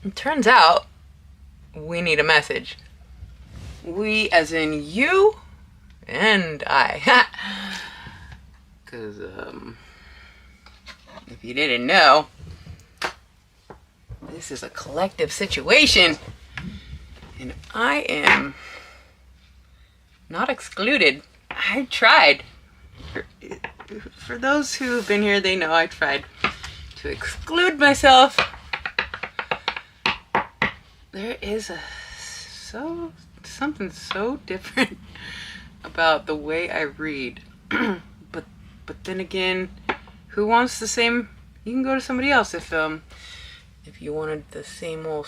It turns out we need a message. We, as in you and I. Because, if you didn't know, this is a collective situation. And I am not excluded. I tried. For those who have been here, they know I tried to exclude myself. There is something so different about the way I read. but then again, who wants the same? You can go to somebody else if you wanted the same old.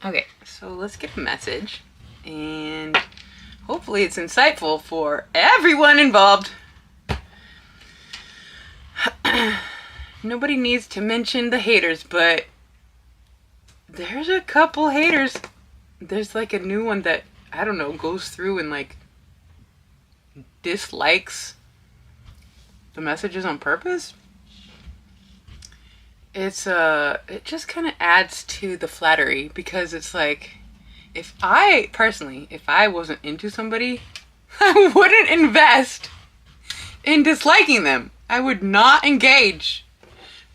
Okay, so let's get a message, and hopefully it's insightful for everyone involved. Nobody needs to mention the haters, but there's a couple haters. There's like a new one that, I don't know, goes through and like dislikes the messages on purpose. It just kind of adds to the flattery, because it's like, if I wasn't into somebody, I wouldn't invest in disliking them. I would not engage.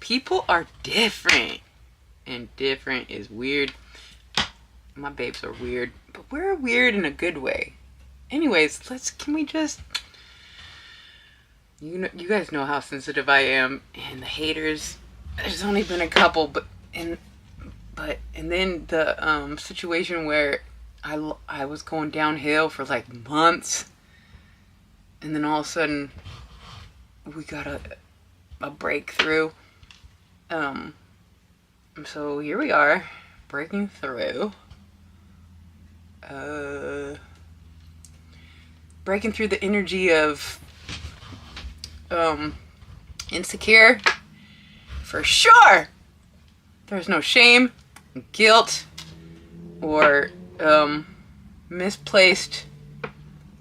People are different, and different is weird. My babes are weird, but we're weird in a good way. Anyways, can we just, you guys know how sensitive I am, and the haters, there's only been a couple, and then the situation where I was going downhill for like months, and then all of a sudden we got a breakthrough. So here we are, breaking through. Breaking through the energy of insecure. For sure, there's no shame, guilt, or misplaced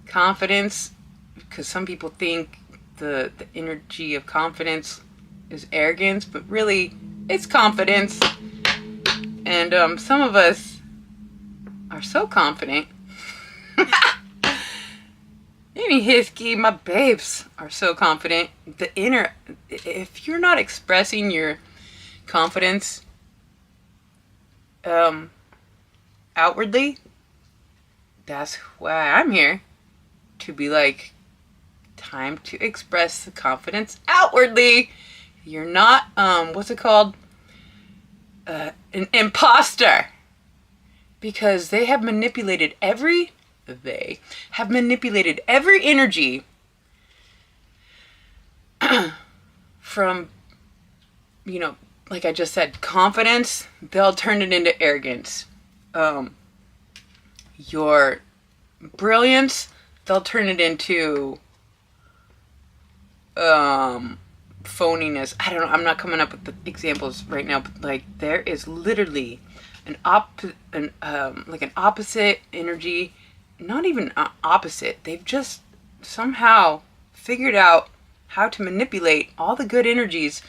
confidence, because some people think the energy of confidence is arrogance, but really it's confidence. And some of us are so confident. Amy Hiskey, my babes are so confident. If you're not expressing your confidence outwardly, that's why I'm here, to be like, time to express the confidence outwardly. You're not what's it called, an imposter, because they have manipulated every energy from, like I just said, confidence. They'll turn it into arrogance. Your brilliance, they'll turn it into phoniness. I don't know, I'm not coming up with the examples right now, but like, there is literally an opposite energy. Not even opposite. They've just somehow figured out how to manipulate all the good energies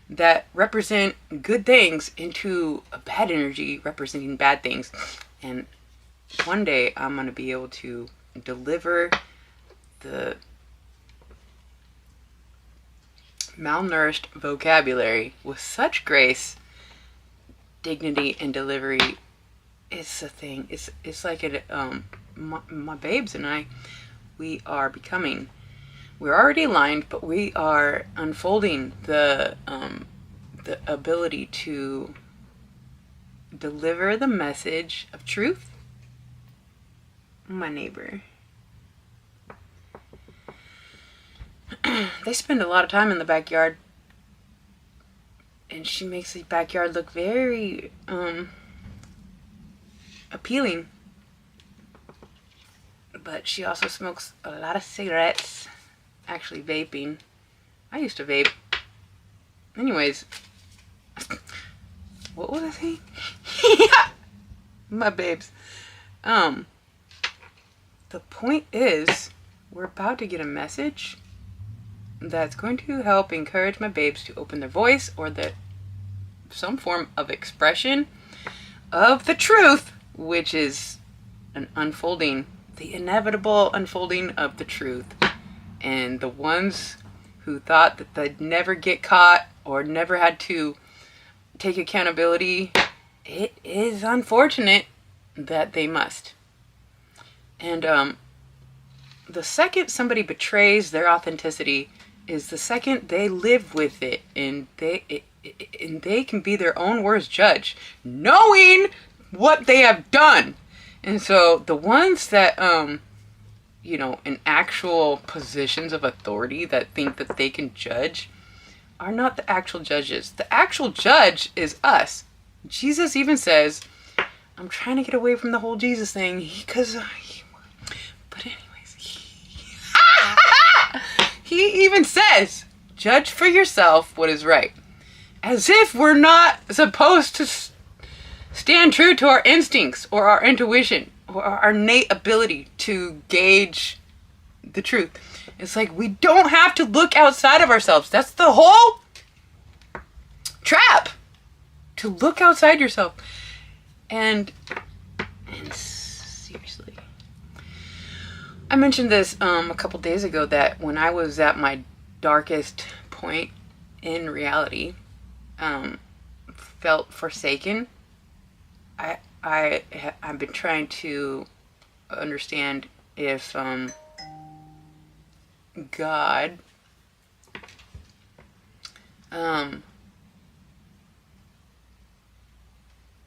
that represent good things into a bad energy representing bad things. And one day I'm going to be able to deliver the malnourished vocabulary with such grace, dignity, and delivery. It's a thing. It's like my babes and I, we're already aligned, but we are unfolding the ability to deliver the message of truth. My neighbor, they spend a lot of time in the backyard, and she makes the backyard look very appealing. But she also smokes a lot of cigarettes. Actually, vaping. I used to vape. Anyways, what was I saying? My babes. The point is, we're about to get a message that's going to help encourage my babes to open their voice, or some form of expression of the truth, which is an unfolding, the inevitable unfolding of the truth. And the ones who thought that they'd never get caught or never had to take accountability, it is unfortunate that they must. And the second somebody betrays their authenticity is the second they live with it, and they can be their own worst judge, knowing what they have done. And so the ones that in actual positions of authority that think that they can judge are not the actual judges. The actual judge is us. Jesus even says, I'm trying to get away from the whole Jesus thing because but anyways, he even says, judge for yourself what is right. As if we're not supposed to stand true to our instincts or our intuition or our innate ability to gauge the truth. It's like we don't have to look outside of ourselves. That's the whole trap. To look outside yourself. And seriously. I mentioned this a couple days ago that when I was at my darkest point in reality, felt forsaken. I've been trying to understand if God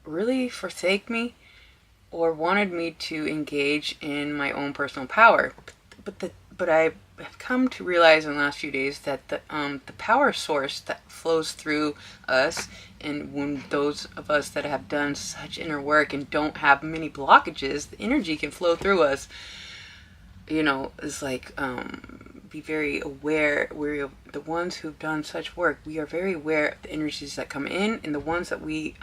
really forsake me or wanted me to engage in my own personal power. But I have come to realize in the last few days that the power source that flows through us, and when those of us that have done such inner work and don't have many blockages, the energy can flow through us. Is like be very aware. We're the ones who've done such work. We are very aware of the energies that come in and the ones that we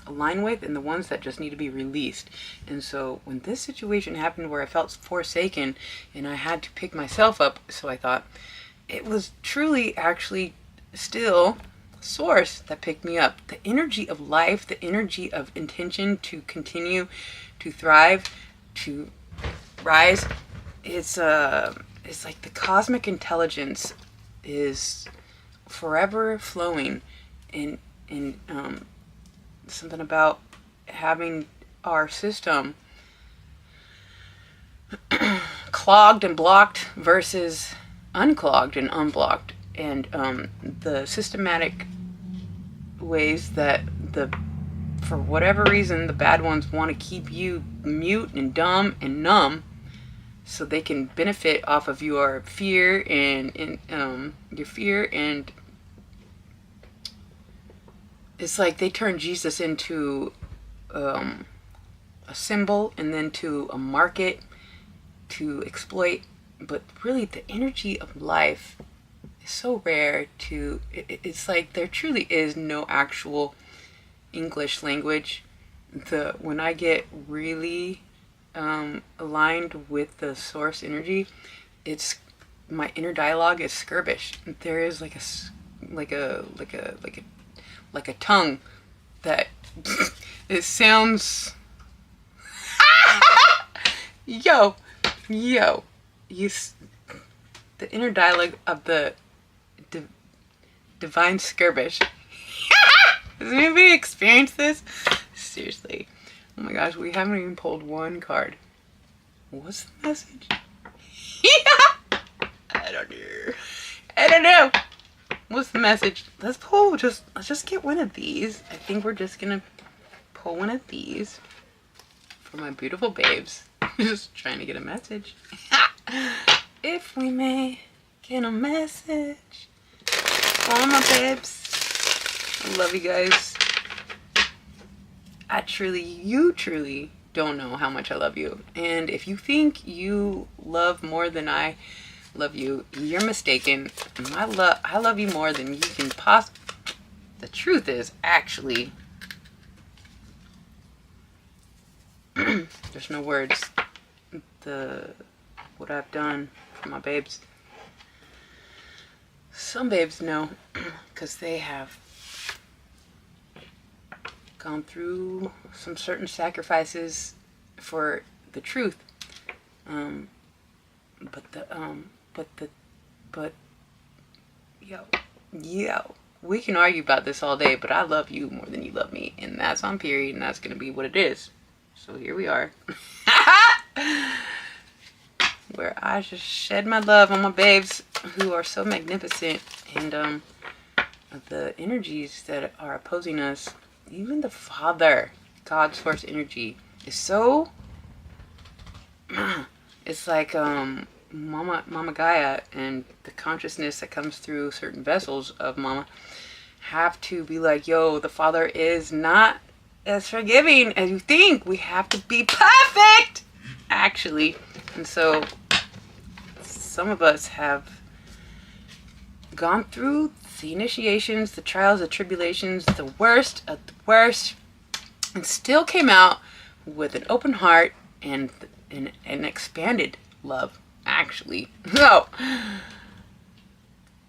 align with and the ones that just need to be released. And so when this situation happened where I felt forsaken and I had to pick myself up, so I thought it was truly actually still source that picked me up. The energy of life, the energy of intention to continue to thrive, to rise. It's like the cosmic intelligence is forever flowing, and something about having our system clogged and blocked versus unclogged and unblocked, and the systematic ways that for whatever reason the bad ones want to keep you mute and dumb and numb so they can benefit off of your fear and your fear. And it's like they turn Jesus into a symbol and then to a market to exploit. But really the energy of life is so rare to, it's like there truly is no actual English language. When I get really aligned with the source energy, it's my inner dialogue is skirbish. There is like a tongue that it sounds yo the inner dialogue of the divine skirbish. Has anybody experienced this? Seriously. Oh my gosh, we haven't even pulled one card. What's the message? I don't know. What's the message? Let's just get one of these. I think we're just gonna pull one of these for my beautiful babes. Just trying to get a message. If we may get a message for my babes. I love you guys. You truly don't know how much I love you. And if you think you love more than I love you, you're mistaken. I love you more than you can possibly. The truth is, actually, there's no words. What I've done for my babes. Some babes know, because they have gone through some certain sacrifices for the truth. But yo, we can argue about this all day, but I love you more than you love me, and that's on period, and that's gonna be what it is. So here we are. Where I just shed my love on my babes who are so magnificent, and the energies that are opposing us, even the Father, God's source energy, is so, it's like Mama Gaia and the consciousness that comes through certain vessels of Mama have to be like, yo, the Father is not as forgiving as you think. We have to be perfect, actually. And so some of us have gone through the initiations, the trials, the tribulations, the worst of the worst, and still came out with an open heart and an expanded love, actually. So,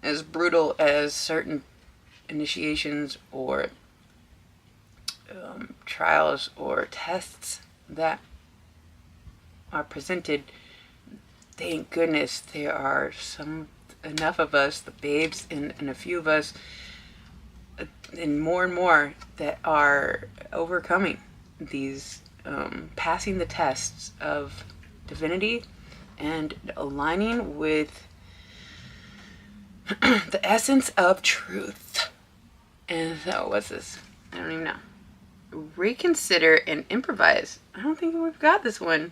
as brutal as certain initiations or trials or tests that are presented, thank goodness there are enough of us, the babes, and a few of us, and more that are overcoming these, passing the tests of divinity and aligning with the essence of truth. And so, what's this? I don't even know. Reconsider and improvise. I don't think we've got this one.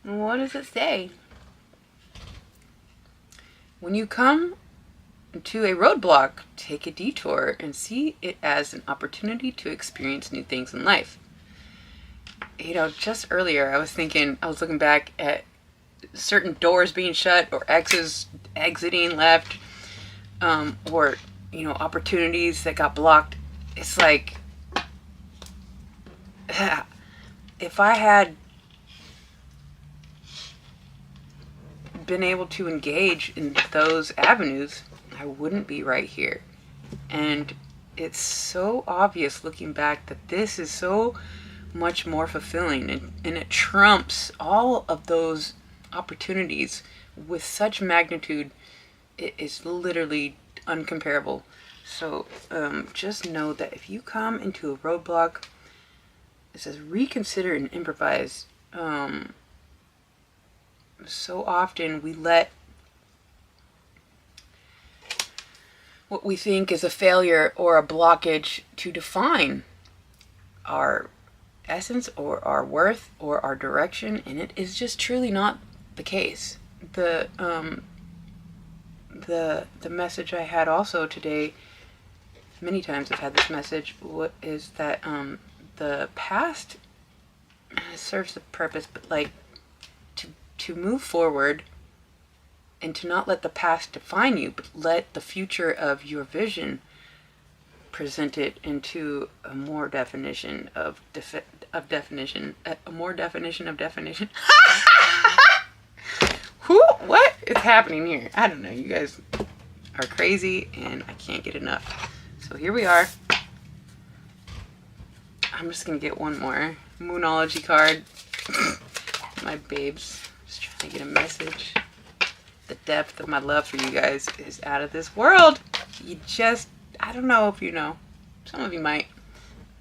What does it say? When you come to a roadblock, take a detour and see it as an opportunity to experience new things in life. You know, just earlier I was looking back at certain doors being shut or exes exiting left, or, you know, opportunities that got blocked. It's like, if I had been able to engage in those avenues, I wouldn't be right here. And it's so obvious looking back that this is so much more fulfilling, and it trumps all of those opportunities with such magnitude. It is literally uncomparable. So just know that if you come into a roadblock, it says reconsider and improvise. So often we let what we think is a failure or a blockage to define our essence or our worth or our direction, and it is just truly not the case. The message I had also today, many times I've had this message, what is that the past serves the purpose, but like to move forward and to not let the past define you, but let the future of your vision present it into a more definition of definition, a more definition of definition. What is happening here? I don't know. You guys are crazy and I can't get enough. So here we are. I'm just gonna get one more Moonology card. My babes, just trying to get a message. The depth of my love for you guys is out of this world. I don't know if you know. Some of you might.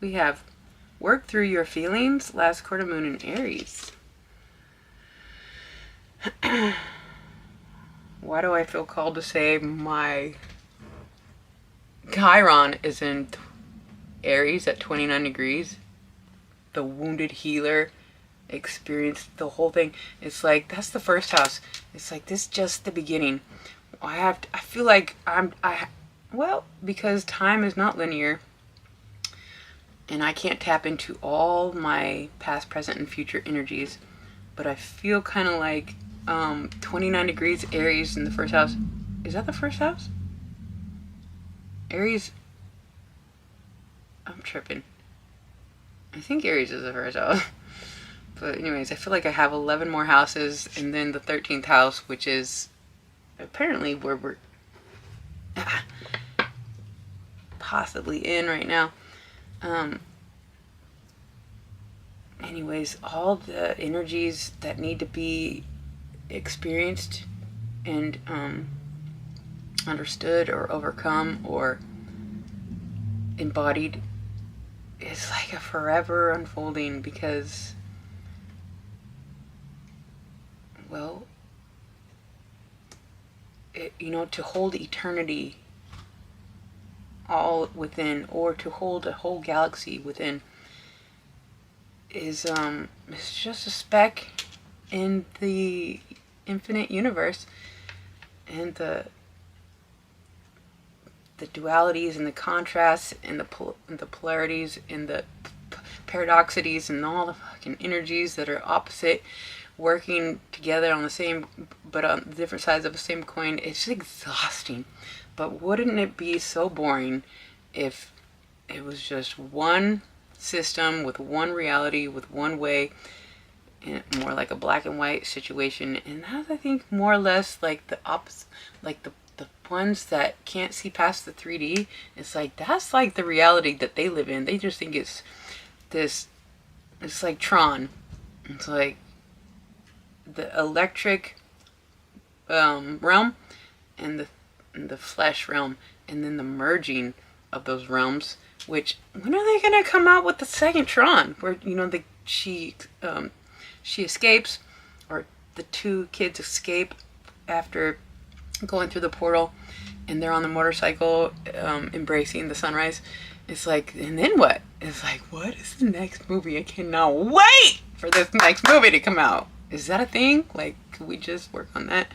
We have worked through your feelings, last quarter moon in Aries. Why do I feel called to say my Chiron is in Aries at 29 degrees? The wounded healer experienced the whole thing. It's like, that's the first house. It's like, this is just the beginning. I feel like well, because time is not linear and I can't tap into all my past, present, and future energies, but I feel kind of like 29 degrees Aries in the first house. Is that the first house? Aries, I'm tripping. I think Aries is the first house. But anyways, I feel like I have 11 more houses, and then the 13th house, which is apparently where we're... possibly in right now. Anyways, all the energies that need to be experienced and understood or overcome or embodied is like a forever unfolding, because, well, to hold eternity all within, or to hold a whole galaxy within, is it's just a speck in the infinite universe, and the dualities and the contrasts and the polarities and the paradoxities and all the fucking energies that are opposite working together on the same, but on different sides of the same coin. It's exhausting. But wouldn't it be so boring if it was just one system with one reality, with one way, and more like a black and white situation? And that's, I think, more or less like the opposite, like the ones that can't see past the 3D. It's like, that's like the reality that they live in. They just think it's this, it's like Tron. It's like the electric realm and the flesh realm, and then the merging of those realms. Which, when are they gonna come out with the second Tron, where she escapes, or the two kids escape after going through the portal, and they're on the motorcycle embracing the sunrise? It's like, and then what? It's like, what is the next movie? I cannot wait for this next movie to come out. Is that a thing? Like, could we just work on that?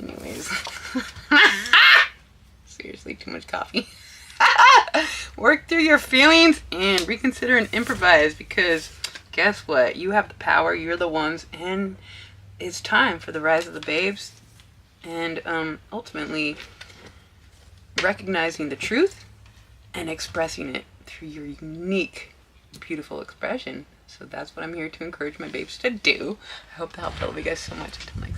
Anyways. Seriously, too much coffee. Work through your feelings and reconsider and improvise, because guess what? You have the power. You're the ones. And it's time for the rise of the babes. And ultimately recognizing the truth and expressing it through your unique, beautiful expression. So that's what I'm here to encourage my babes to do. I hope that helped all of you guys so much. Until next time.